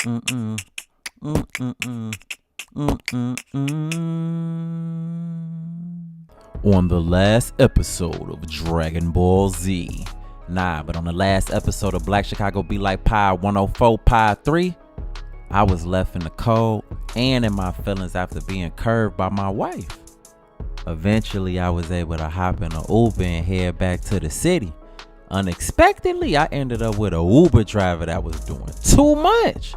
Mm-mm-mm. Mm-mm-mm. Mm-mm-mm. On the last episode of Dragon Ball Z. But on the last episode of Black Chicago Be Like Pie 104 Pie 3, I was left in the cold and in my feelings after being curved by my wife. Eventually, I was able to hop in an Uber and head back to the city. Unexpectedly, I ended up with an Uber driver that was doing too much.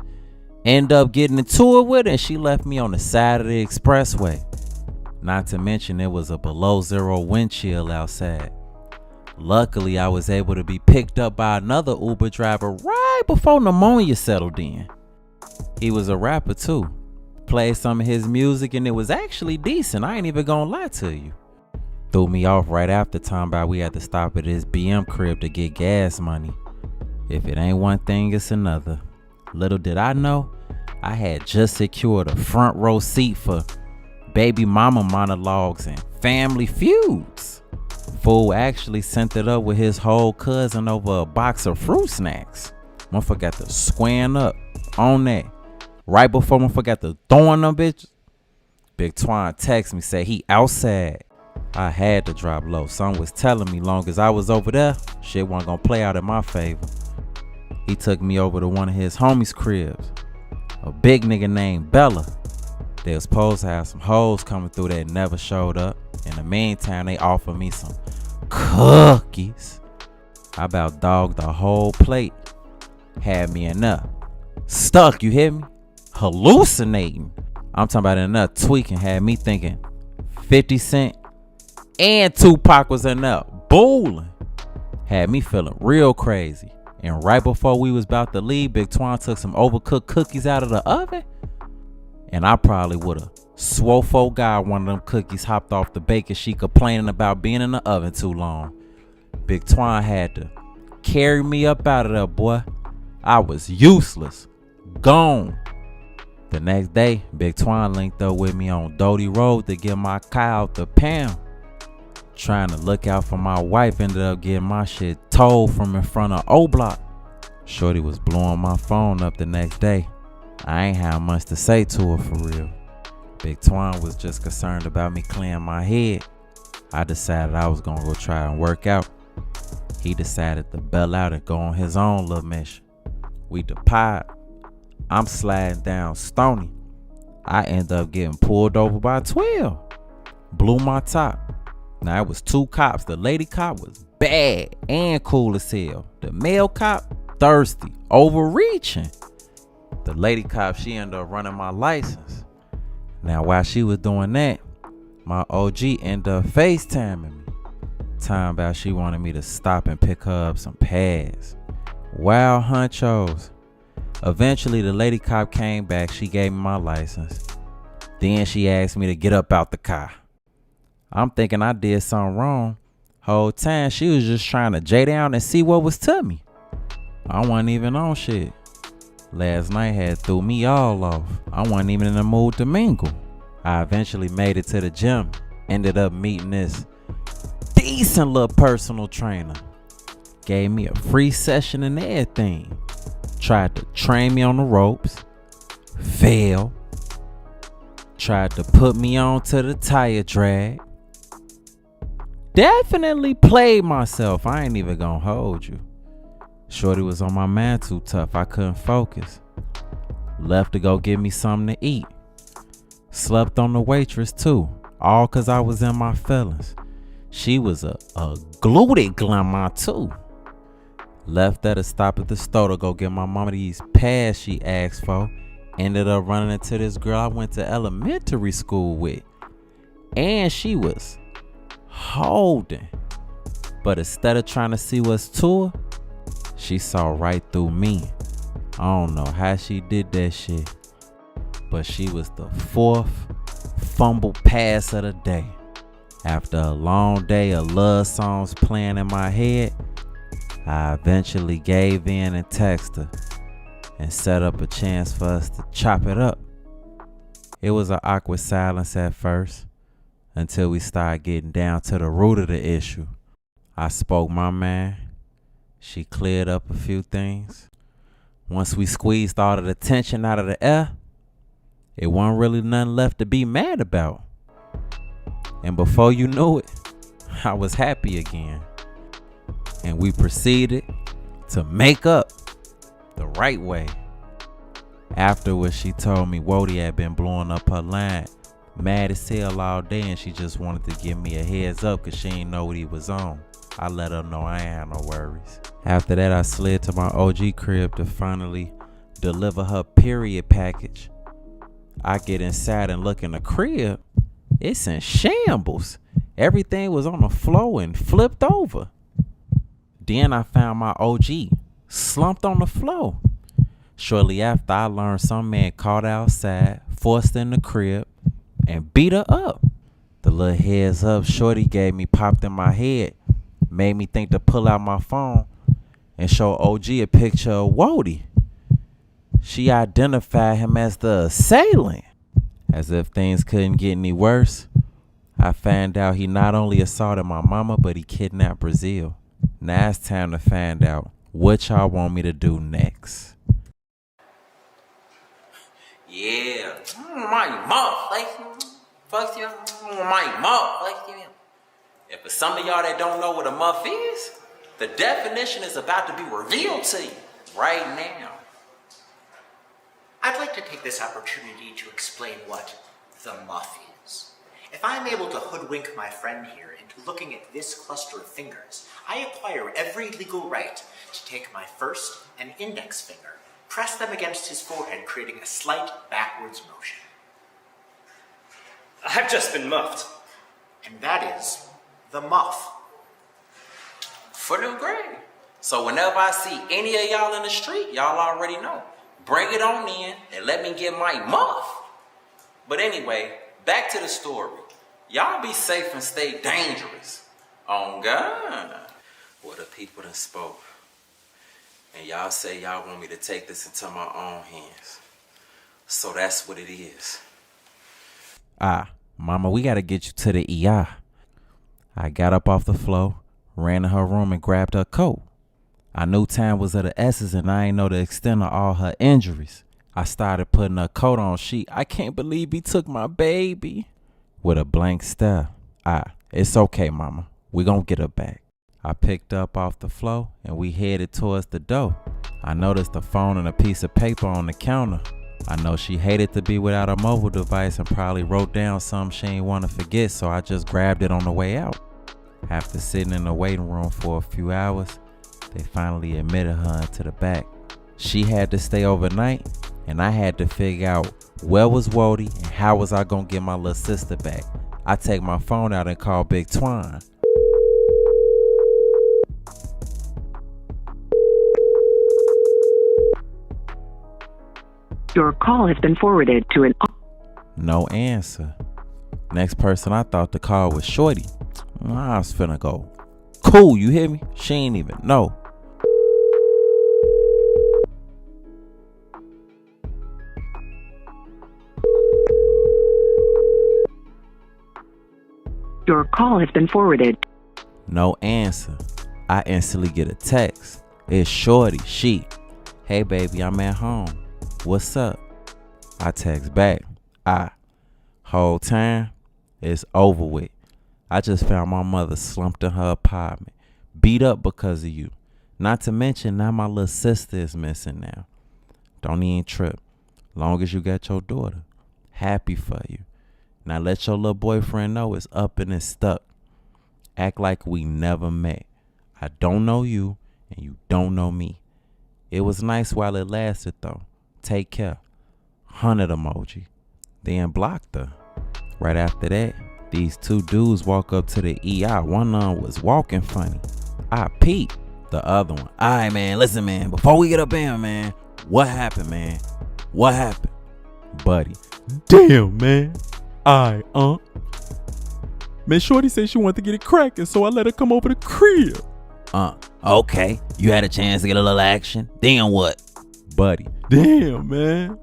End up getting into it with her and she left me on the side of the expressway. Not to mention it was a below zero wind chill outside. Luckily, I was able to be picked up by another Uber driver right before pneumonia settled in. He was a rapper too. Played some of his music and it was actually decent. I ain't even gonna lie to you. Threw me off right after time by we had to stop at his BM crib to get gas money. If it ain't one thing, it's another. Little did I know, I had just secured a front row seat for baby mama monologues and family feuds. Fool actually sent it up with his whole cousin over a box of fruit snacks. Motherfucker got to squaring up on that. Right before motherfucker got to throwing them bitches, Big Twine text me, say he outside. I had to drop low. Son was telling me long as I was over there, shit wasn't gonna play out in my favor. He took me over to one of his homies' cribs. A big nigga named Bella. They was supposed to have some hoes coming through that never showed up. In the meantime, they offered me some cookies. I about dogged the whole plate. Had me in there. Stuck, you hear me? Hallucinating. I'm talking about in there tweaking. Had me thinking 50 Cent and Tupac was in there. Bowling. Had me feeling real crazy. And right before we was about to leave, Big Twine took some overcooked cookies out of the oven. And I probably would have swofo got one of them cookies hopped off the baker sheet complaining about being in the oven too long. Big Twine had to carry me up out of there, boy. I was useless. Gone. The next day, Big Twine linked up with me on Doty Road to get my car out the pound. Trying to look out for my wife, ended up getting my shit towed from in front of O-Block. Shorty was blowing my phone up the next day. I ain't had much to say to her for real. Big Twine was just concerned about me clearing my head. I decided I was gonna go try and work out. He decided to bail out and go on his own little mission. We depart. I'm sliding down Stony. I end up getting pulled over by 12. Blew my top. Now it was two cops. The lady cop was bad and cool as hell. The male cop, thirsty, overreaching. The lady cop, she ended up running my license. Now while she was doing that, my OG ended up FaceTiming me. Time about she wanted me to stop and pick her up some pads. Wild hunchos. Eventually the lady cop came back. She gave me my license. Then she asked me to get up out the car. I'm thinking I did something wrong. Whole time she was just trying to J down and see what was to me. I wasn't even on shit. Last night had threw me all off. I wasn't even in the mood to mingle. I eventually made it to the gym. Ended up meeting this decent little personal trainer. Gave me a free session and everything. Tried to train me on the ropes. Failed. Tried to put me on to the tire drag. Definitely played myself. I ain't even gonna hold you. Shorty was on my man too tough. I couldn't focus. Left to go get me something to eat. Slept on the waitress too. All cause I was in my feelings. She was a glooted glamour too. Left at a stop at the store to go get my mama these pads she asked for. Ended up running into this girl I went to elementary school with. And she was holding. But instead of trying to see what's to her, she saw right through me. I don't know how she did that shit. But she was the fourth fumble pass of the day. After a long day of love songs playing in my head, I eventually gave in and texted her and set up a chance for us to chop it up. It was an awkward silence at first until we started getting down to the root of the issue. I spoke my mind. She cleared up a few things. Once we squeezed all of the tension out of the air, it wasn't really nothing left to be mad about. And before you knew it, I was happy again. And we proceeded to make up the right way. Afterwards, she told me Wody had been blowing up her line, mad as hell all day, and she just wanted to give me a heads up because she ain't know what he was on. I let her know I ain't had no worries. After that, I slid to my OG crib to finally deliver her period package. I get inside and look in the crib. It's in shambles. Everything was on the floor and flipped over. Then I found my OG slumped on the floor. Shortly after, I learned some man caught her outside, forced her in the crib, and beat her up. The little heads up Shorty gave me popped in my head, made me think to pull out my phone and show OG a picture of Wody. She identified him as the assailant. As if things couldn't get any worse, I found out he not only assaulted my mama, but he kidnapped Brazil. Now it's time to find out what y'all want me to do next. Yeah, my mouth, like, fuck you, my mouth, like, and for some of y'all that don't know what a muff is, the definition is about to be revealed to you right now. I'd like to take this opportunity to explain what the muff is. If I'm able to hoodwink my friend here into looking at this cluster of fingers, I acquire every legal right to take my first and index finger, press them against his forehead, creating a slight backwards motion. I've just been muffed. And that is the muff. For new grade. So whenever I see any of y'all in the street, y'all already know. Bring it on in and let me get my muff. But anyway, back to the story. Y'all be safe and stay dangerous. On God. Well, the people done spoke. And y'all say y'all want me to take this into my own hands. So that's what it is. Mama, we gotta get you to the ER. I got up off the floor, ran to her room and grabbed her coat. I knew time was of the essence and I ain't know the extent of all her injuries. I started putting her coat on. I can't believe he took my baby. With a blank stare. It's okay, Mama. We gonna get her back. I picked up off the floor and we headed towards the door. I noticed a phone and a piece of paper on the counter. I know she hated to be without a mobile device and probably wrote down something she ain't want to forget, so I just grabbed it on the way out. After sitting in the waiting room for a few hours, they finally admitted her into the back. She had to stay overnight, and I had to figure out where was Wody and how was I gonna get my little sister back. I take my phone out and call Big Twine. Your call has been forwarded to an... No answer. Next person I thought to call was Shorty. I was finna go, cool, you hear me? She ain't even know. Your call has been forwarded. No answer. I instantly get a text. It's Shorty. Hey baby, I'm at home. What's up? I text back. Whole time, it's over with. I just found my mother slumped in her apartment, beat up because of you. Not to mention now my little sister is missing now. Don't even trip. Long as you got your daughter. Happy for you. Now let your little boyfriend know it's up and it's stuck. Act like we never met. I don't know you and you don't know me. It was nice while it lasted though. Take care. 100 emoji. Then blocked her. Right after that, these two dudes walk up to the ER. One of them was walking funny. I peeped. The other one. Alright, man, listen, man. Before we get up in here, man. What happened, man? What happened? Buddy. Damn, man. Alright, Man, Shorty said she wanted to get it cracking, so I let her come over the crib. Okay. You had a chance to get a little action. Then what? Buddy. Damn, man.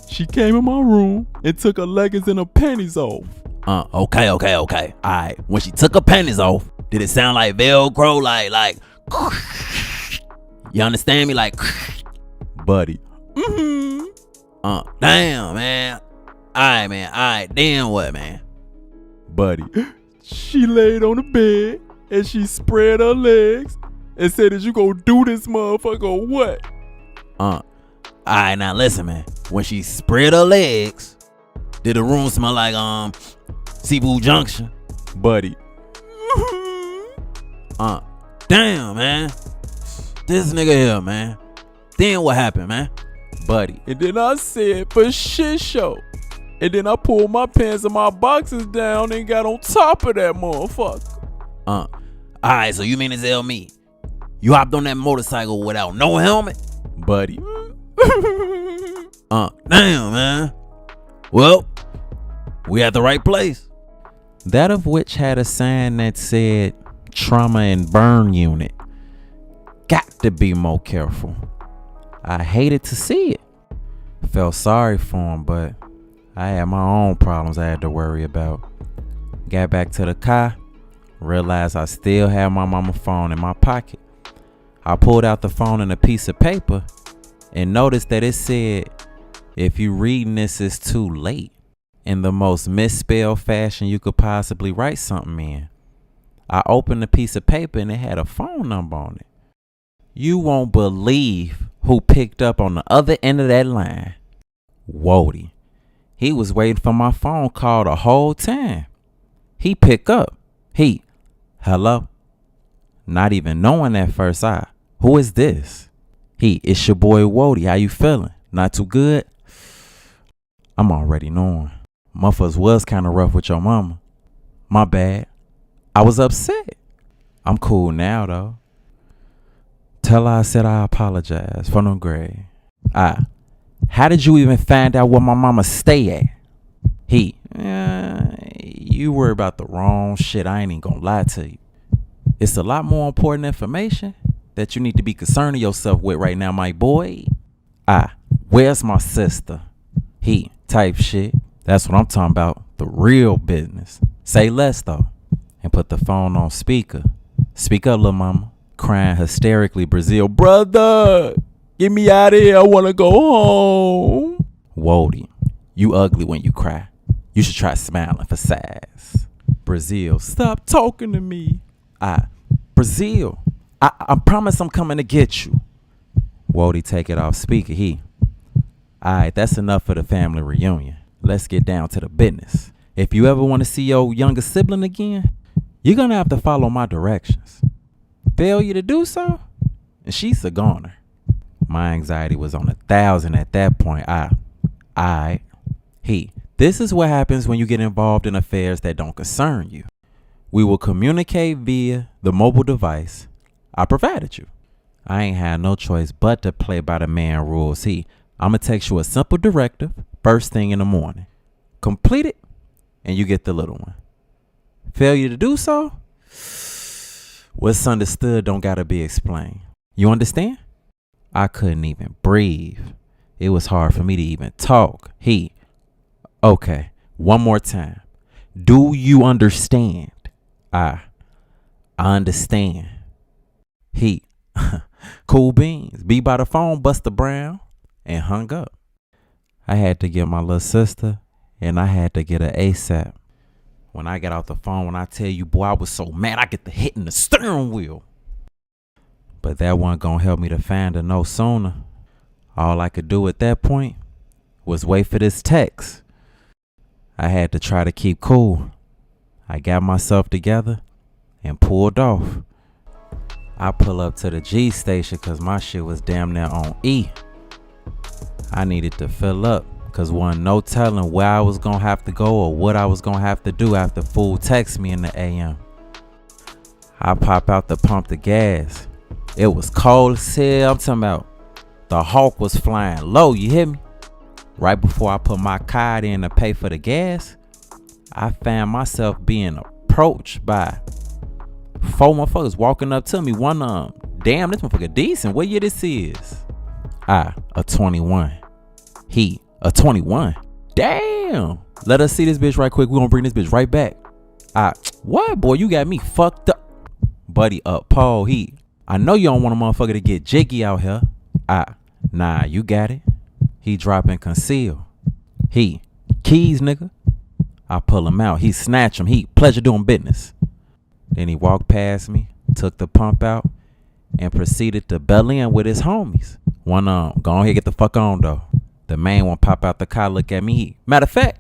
She came in my room and took her leggings and her panties off. Okay. Alright. When she took her panties off, did it sound like Velcro? Like, you understand me? Like, Buddy. Damn, man. Alright, man. Alright, then what, man? Buddy. She laid on the bed and she spread her legs and said, "Is you gonna do this motherfucker or what?" Alright, now listen, man. When she spread her legs, did the room smell like Seafood Junction? Buddy. Damn, man. This nigga here, man. Then what happened, man? Buddy. And then I said, "For shit show." And then I pulled my pants and my boxes down and got on top of that motherfucker. Alright, so you mean to tell me you hopped on that motorcycle without no helmet? Buddy. Damn, man. Well, we at the right place. That of which had a sign that said trauma and burn unit. Got to be more careful. I hated to see it. Felt sorry for him, but I had my own problems I had to worry about. Got back to the car, realized I still had my mama's phone in my pocket. I pulled out the phone and a piece of paper and noticed that it said, "If you reading this, it's too late," in the most misspelled fashion you could possibly write something in. I opened the piece of paper and it had a phone number on it. You won't believe who picked up on the other end of that line. Wody. He was waiting for my phone call the whole time. He pick up. Hello? Not even knowing at first eye. Who is this? It's your boy Wody. How you feeling? Not too good? I'm already knowing. Motherfuckers was kind of rough with your mama. My bad. I was upset. I'm cool now though. Tell her I said I apologize for no grade. How did you even find out where my mama stay at? You worry about the wrong shit. I ain't even gonna lie to you. It's a lot more important information that you need to be concerning yourself with right now, my boy. Where's my sister? Type shit. That's what I'm talking about. The real business. Say less though. And put the phone on speaker. Speak up, little mama. Crying hysterically, Brazil. Brother, get me out of here. I want to go home. Wody, you ugly when you cry. You should try smiling for size. Brazil, stop talking to me. Brazil, I promise I'm coming to get you. Wody, take it off speaker. Alright, that's enough for the family reunion. Let's get down to the business. If you ever want to see your younger sibling again, you're going to have to follow my directions. Failure to do so, and she's a goner. My anxiety was on 1,000 at that point. This is what happens when you get involved in affairs that don't concern you. We will communicate via the mobile device I provided you. I ain't had no choice but to play by the man rules. I'm going to text you a simple directive first thing in the morning. Complete it, and you get the little one. Failure to do so, what's understood don't gotta be explained. You understand? I couldn't even breathe. It was hard for me to even talk. Okay, one more time. Do you understand? I understand. Cool beans. Be by the phone, Buster Brown, and hung up. I had to get my little sister, and I had to get her ASAP. When I got off the phone, when I tell you, boy, I was so mad I get to hitting the steering wheel. But that wasn't gonna help me to find her no sooner. All I could do at that point was wait for this text. I had to try to keep cool. I got myself together and pulled off. I pull up to the G station because my shit was damn near on E. I needed to fill up because wasn't no telling where I was going to have to go or what I was going to have to do after fool text me in the AM. I pop out to pump the gas. It was cold as hell. I'm talking about the hawk was flying low, you hear me? Right before I put my card in to pay for the gas, I found myself being approached by 4 motherfuckers walking up to me. One damn, this motherfucker decent. What year this is? A 21. He a 21. Damn. Let us see this bitch right quick. We're gonna bring this bitch right back. What, boy? You got me fucked up. Buddy up, Paul. I know you don't want a motherfucker to get jiggy out here. Nah, you got it. He dropping conceal. He, keys, nigga. I pull him out. He snatch him. He, pleasure doing business. Then he walked past me, took the pump out, and proceeded to bell in with his homies. One go ahead, get the fuck on though. The main one pop out the car, look at me. Matter of fact,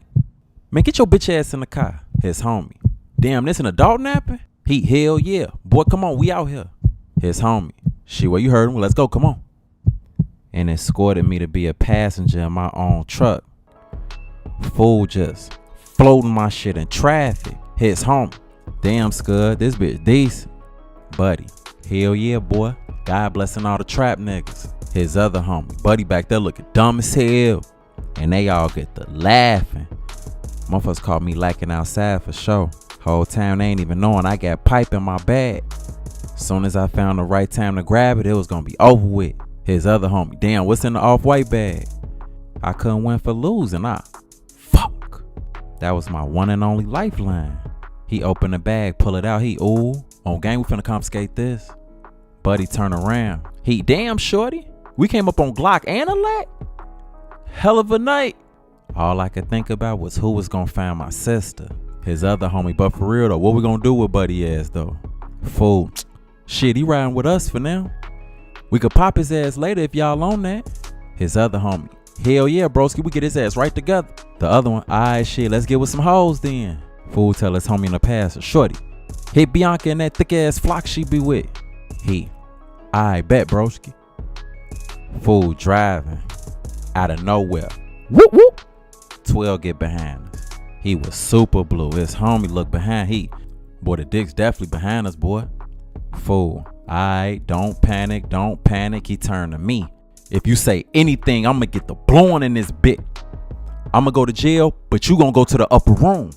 man, get your bitch ass in the car. His homie. Damn, this an adult napping? He, hell yeah. Boy, come on, we out here. His homie. Shit, well, you heard him. Well, let's go, come on. And escorted me to be a passenger in my own truck. Fool just floating my shit in traffic. His homie. Damn, Scud, this bitch decent. Buddy. Hell yeah, boy. God blessing all the trap niggas. His other homie. Buddy back there looking dumb as hell. And they all get to laughing. Motherfuckers called me lacking outside for sure. Whole time they ain't even knowing I got pipe in my bag. Soon as I found the right time to grab it, it was gonna be over with. His other homie, damn, what's in the off-white bag? I couldn't win for losing, fuck. That was my one and only lifeline. He opened the bag, pull it out, he, ooh, on gang, we finna confiscate this. Buddy turn around. He, damn, shorty, we came up on Glock and a lat? Hell of a night. All I could think about was who was gonna find my sister. His other homie, but for real though, what we gonna do with buddy ass though? Fool, shit, he riding with us for now. We could pop his ass later if y'all on that. His other homie, hell yeah, broski, we get his ass right together. The other one, alright shit, let's get with some hoes then. Fool tell his homie in the past, shorty, hit Bianca in that thick ass flock she be with. He, I bet broski. Fool driving out of nowhere. Whoop whoop. 12 get behind us. He was super blue. His homie looked behind. Boy, the dick's definitely behind us, boy. Fool. Alright, don't panic, don't panic. He turned to me. If you say anything, I'm gonna get the blowing in this bit. I'm gonna go to jail, but you gonna go to the upper room.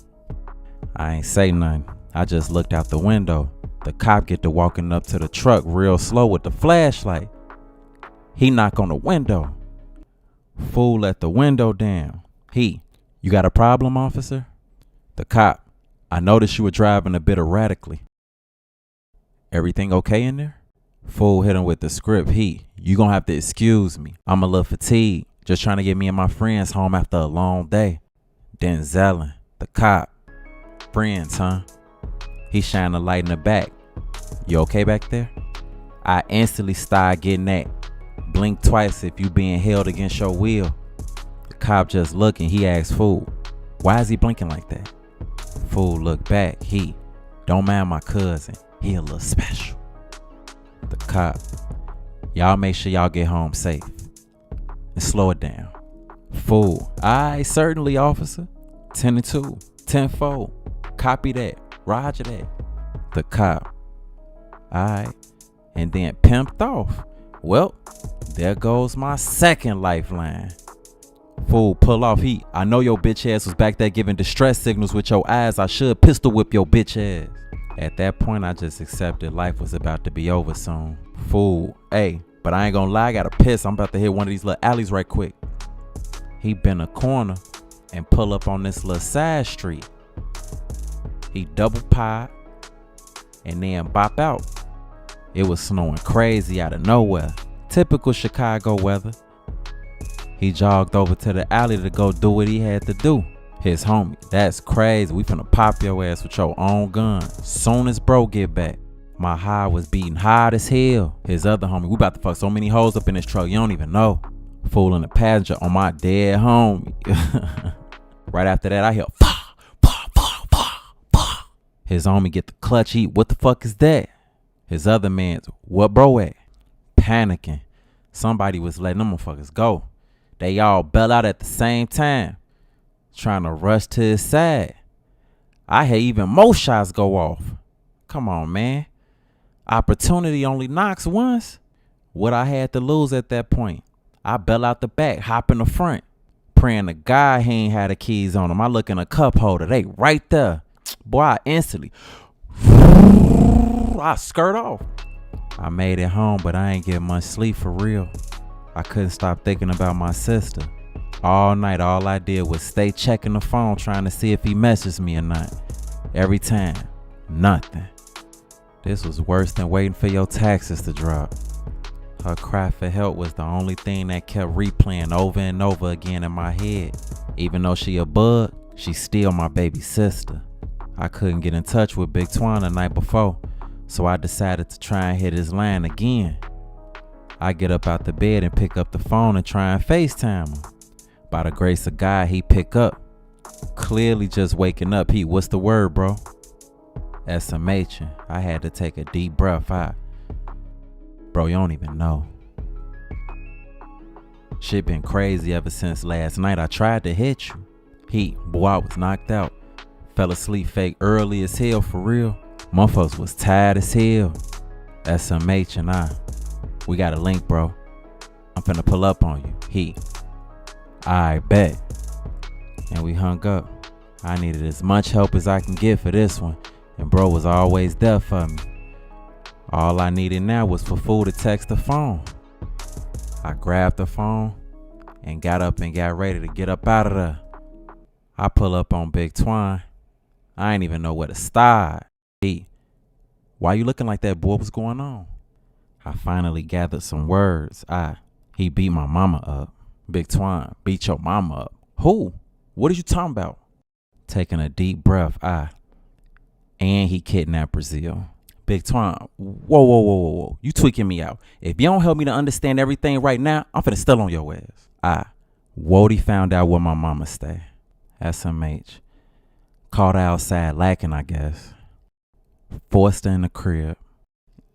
I ain't say nothing. I just looked out the window. The cop get to walking up to the truck real slow with the flashlight. He knock on the window. Fool let the window down. He, you got a problem, officer? The cop, I noticed you were driving a bit erratically. Everything okay in there? Fool hit him with the script. He, you gonna have to excuse me. I'm a little fatigued. Just trying to get me and my friends home after a long day. Denzelin, the cop. Friends, huh? He shined a light in the back. You okay back there? I instantly started getting that. Blink twice if you being held against your will. The cop just looking. He asked Fool, why is he blinking like that? Fool looked back. He, don't mind my cousin. He a little special. The cop, y'all make sure y'all get home safe. And slow it down. Fool, aye, certainly, officer. 10-2, 10-4. Copy that. Roger that. The cop, aye. And then pimped off. Well, there goes my second lifeline. Fool, pull off. He, I know your bitch ass was back there giving distress signals with your eyes. I should pistol whip your bitch ass. At that point, I just accepted life was about to be over soon. Fool, hey, but I ain't gonna lie, I gotta piss. I'm about to hit one of these little alleys right quick. He bend a corner and pull up on this little side street. He double pie and then bop out. It was snowing crazy out of nowhere. Typical Chicago weather. He jogged over to the alley to go do what he had to do. His homie, that's crazy. We finna pop your ass with your own gun. Soon as bro get back. My high was beating hard as hell. His other homie, we about to fuck so many hoes up in this truck, you don't even know. Fooling the passenger on my dead homie. Right after that, I hear, pah, pah, pah, pah, pah. His homie get the clutch heat. What the fuck is that? His other man's, what bro at? Panicking. Somebody was letting them motherfuckers go. They all bail out at the same time. Trying to rush to his side. I had even more shots go off. Come on, man. Opportunity only knocks once. What I had to lose at that point. I bail out the back, hop in the front. Praying to God he ain't had the keys on him. I look in a cup holder. They right there. Boy, I instantly. I skirt off. I made it home, but I ain't get much sleep for real. I couldn't stop thinking about my sister. All night, all I did was stay checking the phone trying to see if he messaged me or not. Every time, nothing. This was worse than waiting for your taxes to drop. Her cry for help was the only thing that kept replaying over and over again in my head. Even though she a bug, she's still my baby sister. I couldn't get in touch with Big Twan the night before, so I decided to try and hit his line again. I get up out the bed and pick up the phone and try and FaceTime him. By the grace of God, he pick up. Clearly just waking up. What's the word, bro? SMH. I had to take a deep breath. Bro, you don't even know. Shit been crazy ever since last night. I tried to hit you. Boy, I was knocked out. Fell asleep fake early as hell for real. Motherfuckers was tired as hell. SMH and I. We got a link, bro. I'm finna pull up on you. I bet. And we hung up. I needed as much help as I can get for this one. And bro was always there for me. All I needed now was for fool to text the phone. I grabbed the phone and got up and got ready to get up out of there. I pull up on Big Twan. I ain't even know where to start. Why you looking like that, boy? What's going on? I finally gathered some words. He beat my mama up. Big Twan beat your mama up. Who? What are you talking about? Taking a deep breath. And he kidnapped Brazil. Big Twan, whoa. You tweaking me out. If you don't help me to understand everything right now, I'm finna steal on your ass. Wody found out where my mama stay. SMH. Caught her outside lacking, I guess. Forced her in the crib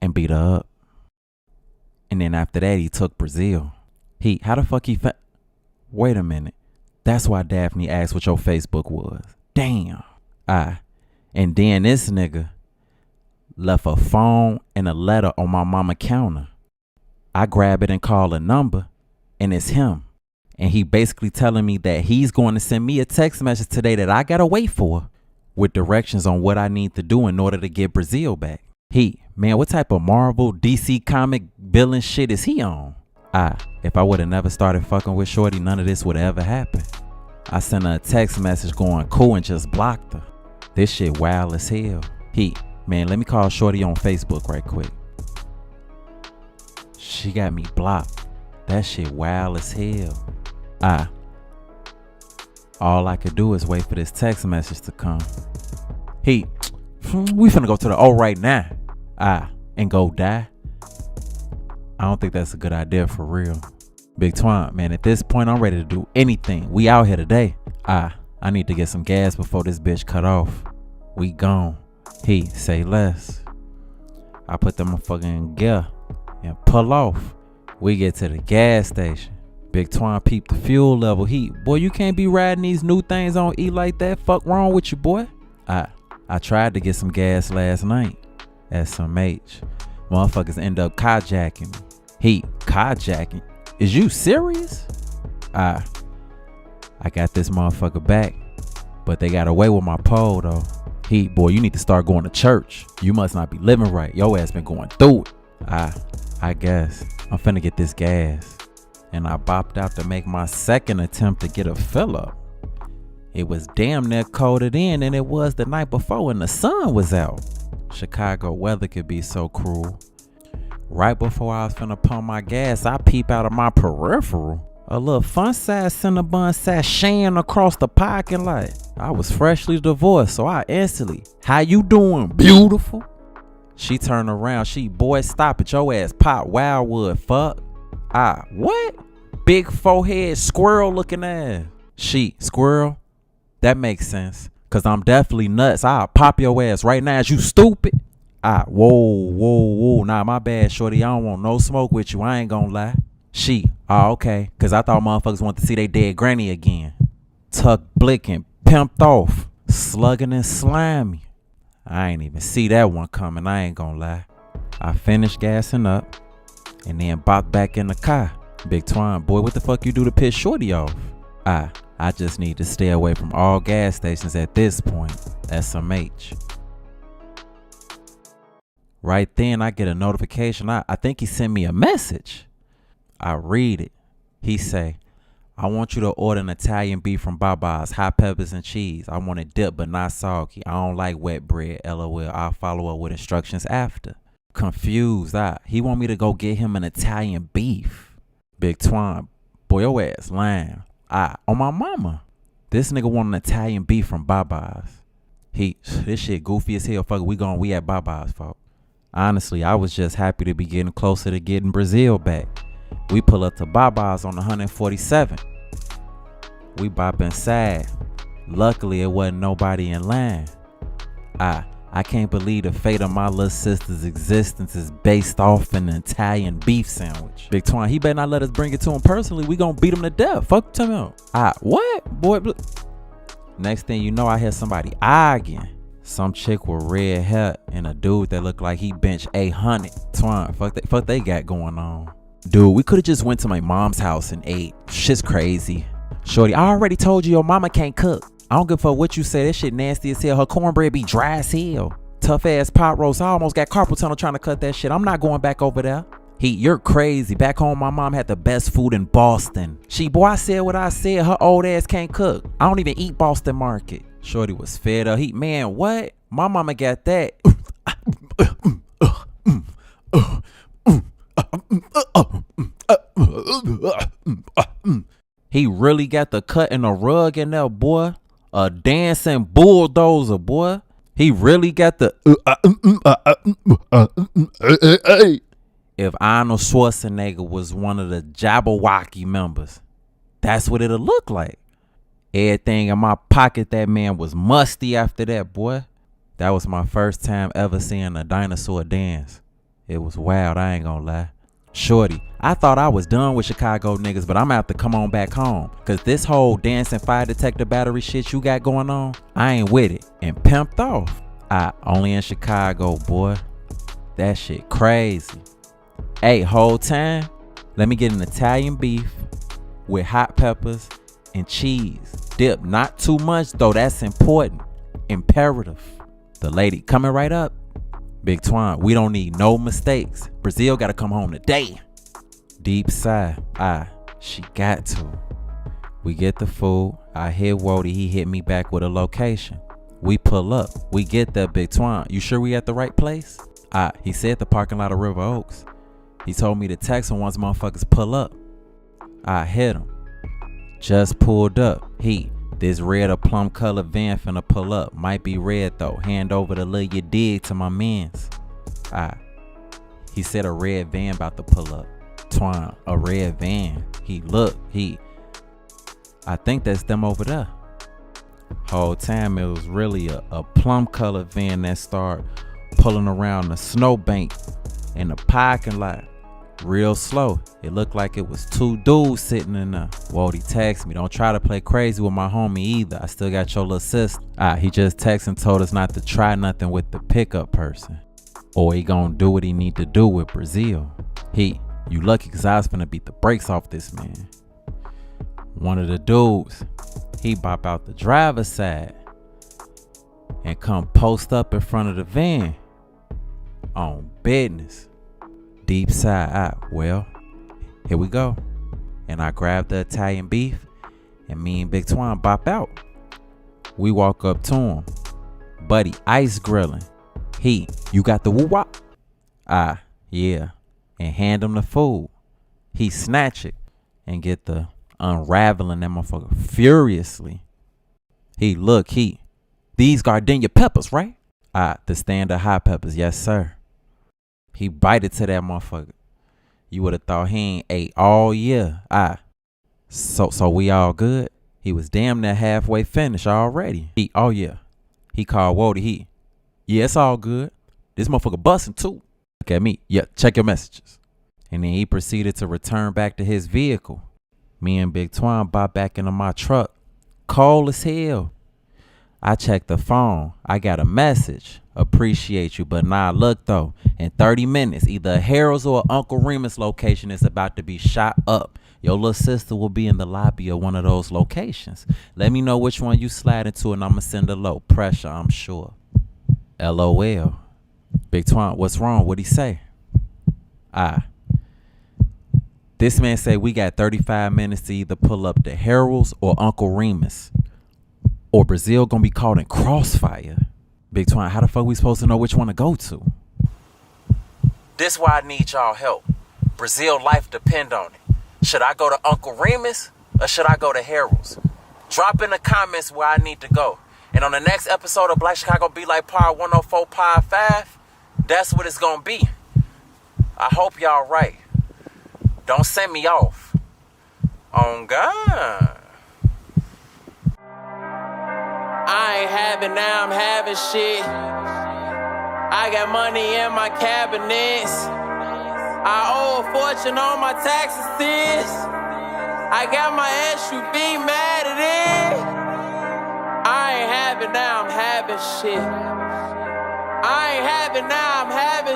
and beat her up. And then after that, he took Brazil. How the fuck he Wait a minute. That's why Daphne asked what your Facebook was. Damn. And then this nigga left a phone and a letter on my mama counter. I grab it and call a number, and it's him. And he basically telling me that he's going to send me a text message today that I gotta wait for, with directions on what I need to do in order to get Brazil back. Man, what type of Marvel, DC comic villain shit is he on? If I would have never started fucking with Shorty, none of this would have ever happened. I sent her a text message going cool and just blocked her. This shit wild as hell. Man, let me call Shorty on Facebook right quick. She got me blocked. That shit wild as hell. All I could do is wait for this text message to come. We finna go to the O right now. And go die. I don't think that's a good idea for real. Big Twan, man, at this point, I'm ready to do anything. We out here today. I need to get some gas before this bitch cut off. We gone. Say less. I put the motherfucker in gear and pull off. We get to the gas station. Big Twan peep the fuel level. Boy, you can't be riding these new things on E like that. Fuck wrong with you, boy? I tried to get some gas last night. SMH. Motherfuckers end up carjacking me. Carjacking? Is you serious? I got this motherfucker back, but they got away with my pole though. Boy, you need to start going to church. You must not be living right. Your ass been going through it. I guess I'm finna get this gas. And I bopped out to make my second attempt to get a fill up. It was damn near colder then than it was the night before and the sun was out. Chicago weather could be so cruel. Right before I was finna pump my gas, I peep out of my peripheral. A little fun-sized Cinnabon sashaying across the parking lot. I was freshly divorced, so I instantly, how you doing, beautiful? She turned around, boy, stop it, your ass pop Wildwood, fuck. What? Big forehead, squirrel looking ass. Squirrel? That makes sense, cause I'm definitely nuts. I'll pop your ass right now, you stupid. Whoa. Nah, my bad, shorty, I don't want no smoke with you, I ain't gonna lie. Okay, cause I thought motherfuckers want to see they dead granny again. Tucked, blicking, pimped off, slugging and slimy. I ain't even see that one coming, I ain't gonna lie. I finished gassing up and then bopped back in the car. Big Twan, boy, what the fuck you do to piss shorty off? I just need to stay away from all gas stations at this point. SMH. Right then, I get a notification. I think he sent me a message. I read it. He say, I want you to order an Italian beef from Baba's, hot peppers and cheese. I want it dipped but not soggy. I don't like wet bread. LOL. I'll follow up with instructions after. Confused. He want me to go get him an Italian beef. Big Twine, boy, your ass lying. On my mama. This nigga want an Italian beef from Baba's. This shit goofy as hell. Fuck it, we at Baba's, folks. Honestly, I was just happy to be getting closer to getting Brazil back. We pull up to Baba's on 147. We bop inside. Luckily, it wasn't nobody in line. I can't believe the fate of my little sister's existence is based off an Italian beef sandwich. Big Twine, he better not let us bring it to him personally. We gonna beat him to death. Fuck him out. What? Boy, next thing you know, I hear somebody arguing. Some chick with red hair and a dude that looked like he benched 800. Twine, fuck they got going on. Dude, we could've just went to my mom's house and ate. Shit's crazy. Shorty, I already told you your mama can't cook. I don't give a fuck what you say. That shit nasty as hell. Her cornbread be dry as hell. Tough ass pot roast. I almost got carpal tunnel trying to cut that shit. I'm not going back over there. You're crazy. Back home, my mom had the best food in Boston. Boy, I said what I said. Her old ass can't cook. I don't even eat Boston Market. Shorty was fed up. Man, what? My mama got that. He really got the cut and a rug in there, boy. A dancing bulldozer, boy. He really got the If Arnold Schwarzenegger was one of the Jabberwocky members, that's what it'll look like. Everything in my pocket, that man was musty after that, boy. That was my first time ever seeing a dinosaur dance. It was wild, I ain't gonna lie. Shorty, I thought I was done with Chicago niggas, but I'm gonna have to come on back home. Cause this whole dancing fire detector battery shit you got going on, I ain't with it. And pimped off. Only in Chicago, boy. That shit crazy. Hey, whole time, let me get an Italian beef with hot peppers and cheese. Dip, not too much though, that's important. Imperative. The lady coming right up. Big Twine, we don't need no mistakes. Brazil gotta come home today. Deep sigh. She got to. We get the food. I hit Wody. He hit me back with a location. We pull up. We get there, Big Twine. You sure we at the right place? He said the parking lot of River Oaks. He told me to text him once motherfuckers pull up. I hit him. Just pulled up. This red or plum colored van finna pull up. Might be red though. Hand over the little you dig to my mans. He said a red van about to pull up. Twine, a red van. I think that's them over there. Whole time it was really a plum colored van that started pulling around the snowbank in the parking lot. Real slow. It looked like it was two dudes sitting in there. Wody texted me, don't try to play crazy with my homie either. I still got your little sister. He just texted and told us not to try nothing with the pickup person. Or he gonna do what he need to do with Brazil. You lucky cause I was finna beat the brakes off this man. One of the dudes, he bop out the driver's side and come post up in front of the van on business. Deep side. Well, here we go. And I grabbed the Italian beef and me and Big Twine bop out. We walk up to him. Buddy, ice grilling. You got the woo-wop? Yeah. And hand him the food. He snatch it and get the unraveling that motherfucker furiously. These gardenia peppers, right? The standard hot peppers, yes sir. He bited to that motherfucker. You would have thought he ain't ate all year. So we all good? He was damn near halfway finished already. Oh yeah. He called Wody. Yeah, it's all good. This motherfucker busting too. Look at me. Yeah, check your messages. And then he proceeded to return back to his vehicle. Me and Big Twine bought back into my truck. Cold as hell. I checked the phone. I got a message. Appreciate you, but nah, look though. In 30 minutes, either Harold's or Uncle Remus location is about to be shot up. Your little sister will be in the lobby of one of those locations. Let me know which one you slide into and I'ma send a low pressure, I'm sure. LOL. Big Twine, what's wrong? What'd he say? This man said we got 35 minutes to either pull up to Harold's or Uncle Remus. Or Brazil gonna be caught in crossfire. Big Twine, how the fuck we supposed to know which one to go to? This why I need y'all help. Brazil life depend on it. Should I go to Uncle Remus or should I go to Harold's? Drop in the comments where I need to go. And on the next episode of Black Chicago Be Like Par 104 Par 5, that's what it's gonna be. I hope y'all right. Don't send me off. On God. I ain't having, now I'm having shit. I got money in my cabinets. I owe a fortune on my taxes, sis. I got my SUV mad at it. I ain't having, now I'm having shit. I ain't having, now I'm having